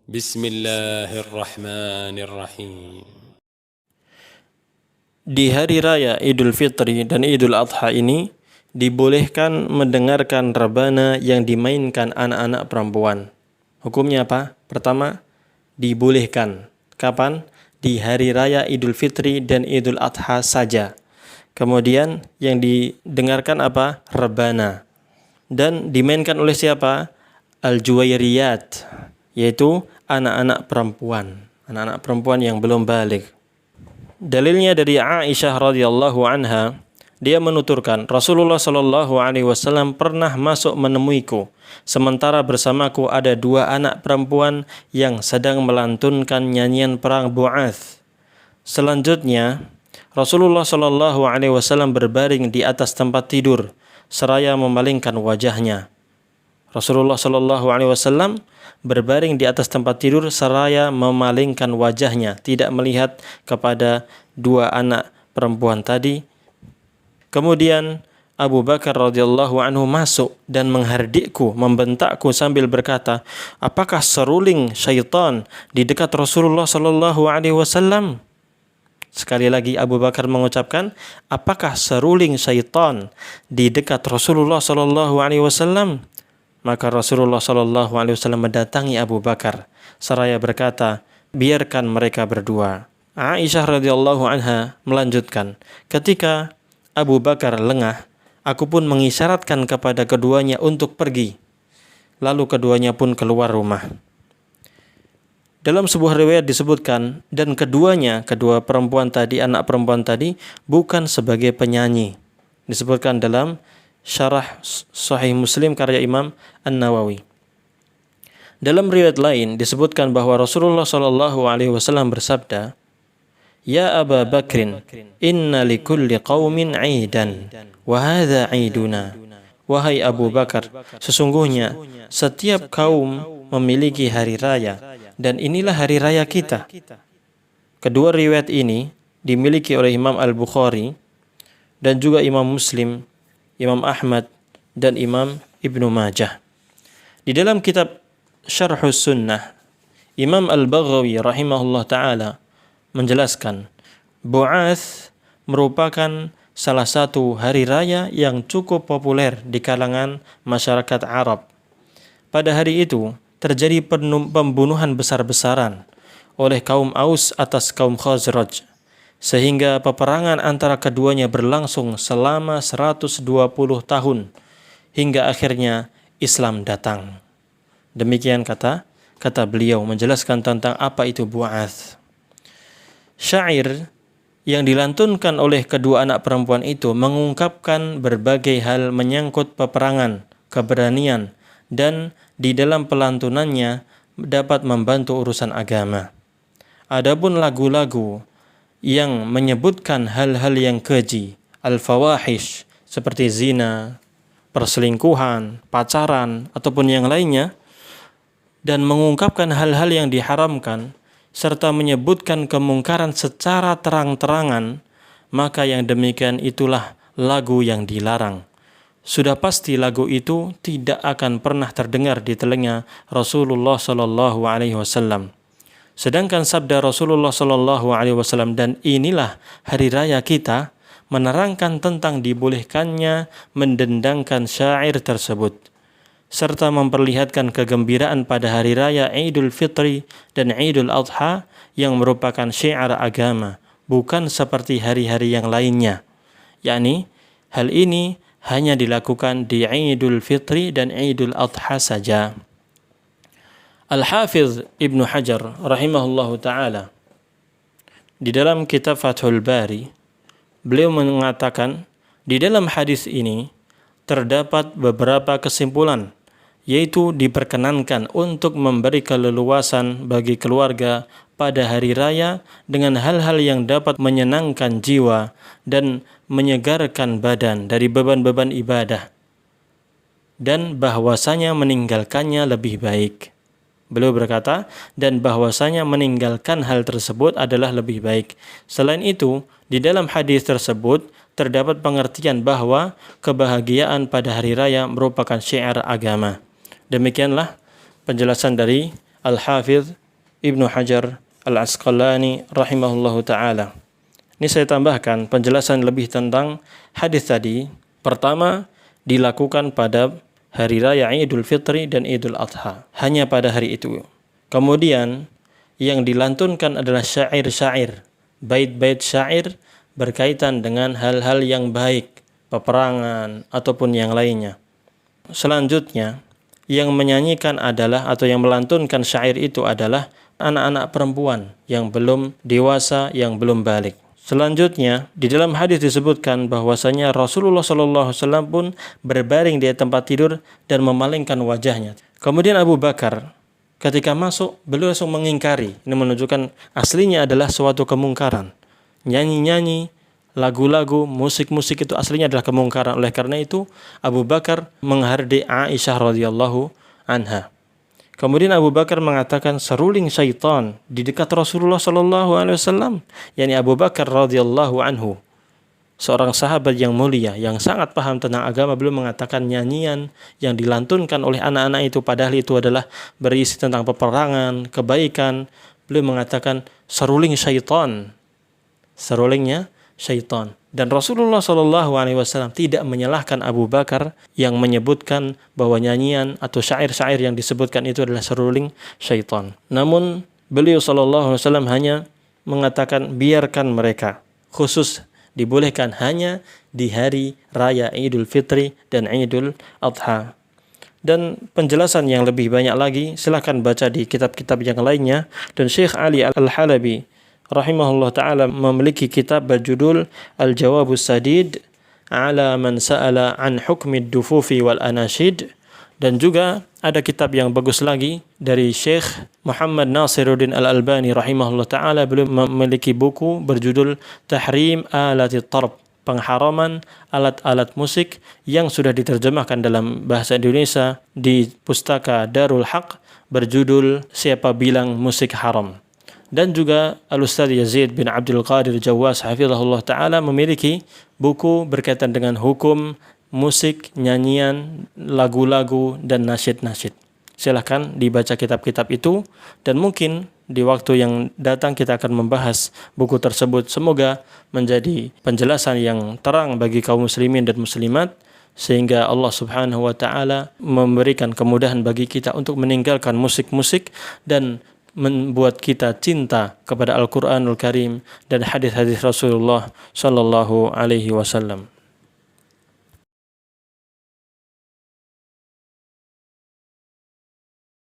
Bismillahirrahmanirrahim. Di hari raya Idul Fitri dan Idul Adha ini dibolehkan mendengarkan rebana yang dimainkan anak-anak perempuan. Hukumnya apa? Pertama, dibolehkan. Kapan? Di hari raya Idul Fitri dan Idul Adha saja. Kemudian yang didengarkan apa? Rebana. Dan dimainkan oleh siapa? Al-Juwairiyat, yaitu anak-anak perempuan yang belum baligh. Dalilnya dari Aisyah radhiyallahu anha, dia menuturkan Rasulullah shallallahu alaihi wasallam pernah masuk menemuiku, sementara bersamaku ada dua anak perempuan yang sedang melantunkan nyanyian perang Bu'ath. Selanjutnya, Rasulullah shallallahu alaihi wasallam berbaring di atas tempat tidur seraya memalingkan wajahnya. Rasulullah shallallahu alaihi wasallam berbaring di atas tempat tidur seraya memalingkan wajahnya, tidak melihat kepada dua anak perempuan tadi. Kemudian Abu Bakar radhiyallahu anhu masuk dan menghardikku, membentakku sambil berkata, "Apakah seruling syaitan di dekat Rasulullah shallallahu alaihi wasallam?" Sekali lagi Abu Bakar mengucapkan, "Apakah seruling syaitan di dekat Rasulullah shallallahu alaihi wasallam?" Maka Rasulullah shallallahu alaihi wasallam mendatangi Abu Bakar seraya berkata, "Biarkan mereka berdua." Aisyah radhiyallahu anha melanjutkan, "Ketika Abu Bakar lengah, aku pun mengisyaratkan kepada keduanya untuk pergi. Lalu keduanya pun keluar rumah." Dalam sebuah riwayat disebutkan, dan kedua perempuan tadi, anak perempuan tadi, bukan sebagai penyanyi. Disebutkan dalam Syarah Sahih Muslim karya Imam An-Nawawi. Dalam riwayat lain disebutkan bahwa Rasulullah shallallahu alaihi wasallam bersabda, "Ya Aba Bakrin, inna likulli qaumin 'aidan, wa hadza 'aiduna." Wahai Abu Bakar, sesungguhnya setiap kaum memiliki hari raya, dan inilah hari raya kita. Kedua riwayat ini dimiliki oleh Imam Al-Bukhari dan juga Imam Muslim, Imam Ahmad, dan Imam Ibnu Majah. Di dalam kitab Syarhus Sunnah, Imam Al-Baghawi rahimahullah ta'ala menjelaskan, Bu'ath merupakan salah satu hari raya yang cukup populer di kalangan masyarakat Arab. Pada hari itu, terjadi pembunuhan besar-besaran oleh kaum Aus atas kaum Khazraj, sehingga peperangan antara keduanya berlangsung selama 120 tahun hingga akhirnya Islam datang. Demikian kata beliau menjelaskan tentang apa itu Bu'ath. Syair yang dilantunkan oleh kedua anak perempuan itu mengungkapkan berbagai hal menyangkut peperangan, keberanian, dan di dalam pelantunannya dapat membantu urusan agama. Adapun lagu-lagu yang menyebutkan hal-hal yang keji, al-fawahish, seperti zina, perselingkuhan, pacaran, ataupun yang lainnya, dan mengungkapkan hal-hal yang diharamkan, serta menyebutkan kemungkaran secara terang-terangan, maka yang demikian itulah lagu yang dilarang. Sudah pasti lagu itu tidak akan pernah terdengar di telinga Rasulullah sallallahu alaihi wasallam. Sedangkan sabda Rasulullah shallallahu alaihi wasallam, dan inilah hari raya kita, menerangkan tentang dibolehkannya mendendangkan syair tersebut, serta memperlihatkan kegembiraan pada hari raya Idul Fitri dan Idul Adha yang merupakan syiar agama, bukan seperti hari-hari yang lainnya. Yakni, hal ini hanya dilakukan di Idul Fitri dan Idul Adha saja. Al-Hafiz Ibnu Hajar rahimahullahu ta'ala di dalam kitab Fathul Bari, beliau mengatakan di dalam hadis ini terdapat beberapa kesimpulan, yaitu diperkenankan untuk memberi keleluasan bagi keluarga pada hari raya dengan hal-hal yang dapat menyenangkan jiwa dan menyegarkan badan dari beban-beban ibadah, dan bahwasanya meninggalkannya lebih baik. Beliau berkata, dan bahwasanya meninggalkan hal tersebut adalah lebih baik. Selain itu, di dalam hadis tersebut terdapat pengertian bahwa kebahagiaan pada hari raya merupakan syiar agama. Demikianlah penjelasan dari Al-Hafidh Ibnu Hajar Al-Asqalani rahimahullahu ta'ala. Ini saya tambahkan penjelasan lebih tentang hadis tadi. Pertama, dilakukan pada hari raya Idul Fitri dan Idul Adha. Hanya pada hari itu. Kemudian, yang dilantunkan adalah syair-syair. Bait-bait syair berkaitan dengan hal-hal yang baik, peperangan, ataupun yang lainnya. Selanjutnya, yang menyanyikan adalah atau yang melantunkan syair itu adalah anak-anak perempuan yang belum dewasa, yang belum balik. Selanjutnya, di dalam hadis disebutkan bahwasanya Rasulullah SAW pun berbaring di tempat tidur dan memalingkan wajahnya. Kemudian Abu Bakar ketika masuk, beliau langsung mengingkari. Ini menunjukkan aslinya adalah suatu kemungkaran. Nyanyi-nyanyi, lagu-lagu, musik-musik itu aslinya adalah kemungkaran. Oleh karena itu, Abu Bakar menghardik Aisyah radhiyallahu anha. Kemudian Abu Bakar mengatakan seruling syaitan di dekat Rasulullah SAW, yakni Abu Bakar radhiyallahu anhu, seorang sahabat yang mulia, yang sangat paham tentang agama. Beliau mengatakan nyanyian yang dilantunkan oleh anak-anak itu, padahal itu adalah berisi tentang peperangan, kebaikan. Beliau mengatakan seruling syaitan, serulingnya syaitan. Dan Rasulullah SAW tidak menyalahkan Abu Bakar yang menyebutkan bahwa nyanyian atau syair-syair yang disebutkan itu adalah seruling syaitan. Namun beliau SAW hanya mengatakan biarkan mereka, khusus dibolehkan hanya di hari raya Idul Fitri dan Idul Adha. Dan penjelasan yang lebih banyak lagi silakan baca di kitab-kitab yang lainnya. Dan Syekh Ali Al-Halabi rahimahullah ta'ala memiliki kitab berjudul Al-Jawabus Sadid ala man sa'ala an hukmid dufufi wal anashid. Dan juga ada kitab yang bagus lagi dari Syekh Muhammad Nasiruddin Al-Albani rahimahullah ta'ala. Beliau memiliki buku berjudul Tahrim Alatit Tarb, pengharaman alat-alat musik, yang sudah diterjemahkan dalam bahasa Indonesia di pustaka Darul Haq berjudul Siapa Bilang Musik Haram. Dan juga Al-Ustaz Yazid bin Abdul Qadir Jawas hafizahullah ta'ala memiliki buku berkaitan dengan hukum musik, nyanyian, lagu-lagu, dan nasyid-nasyid. Silahkan dibaca kitab-kitab itu, dan mungkin di waktu yang datang kita akan membahas buku tersebut. Semoga menjadi penjelasan yang terang bagi kaum muslimin dan muslimat, sehingga Allah Subhanahu wa ta'ala memberikan kemudahan bagi kita untuk meninggalkan musik-musik dan membuat kita cinta kepada Al-Quranul Karim dan hadis-hadis Rasulullah sallallahu alaihi wasallam.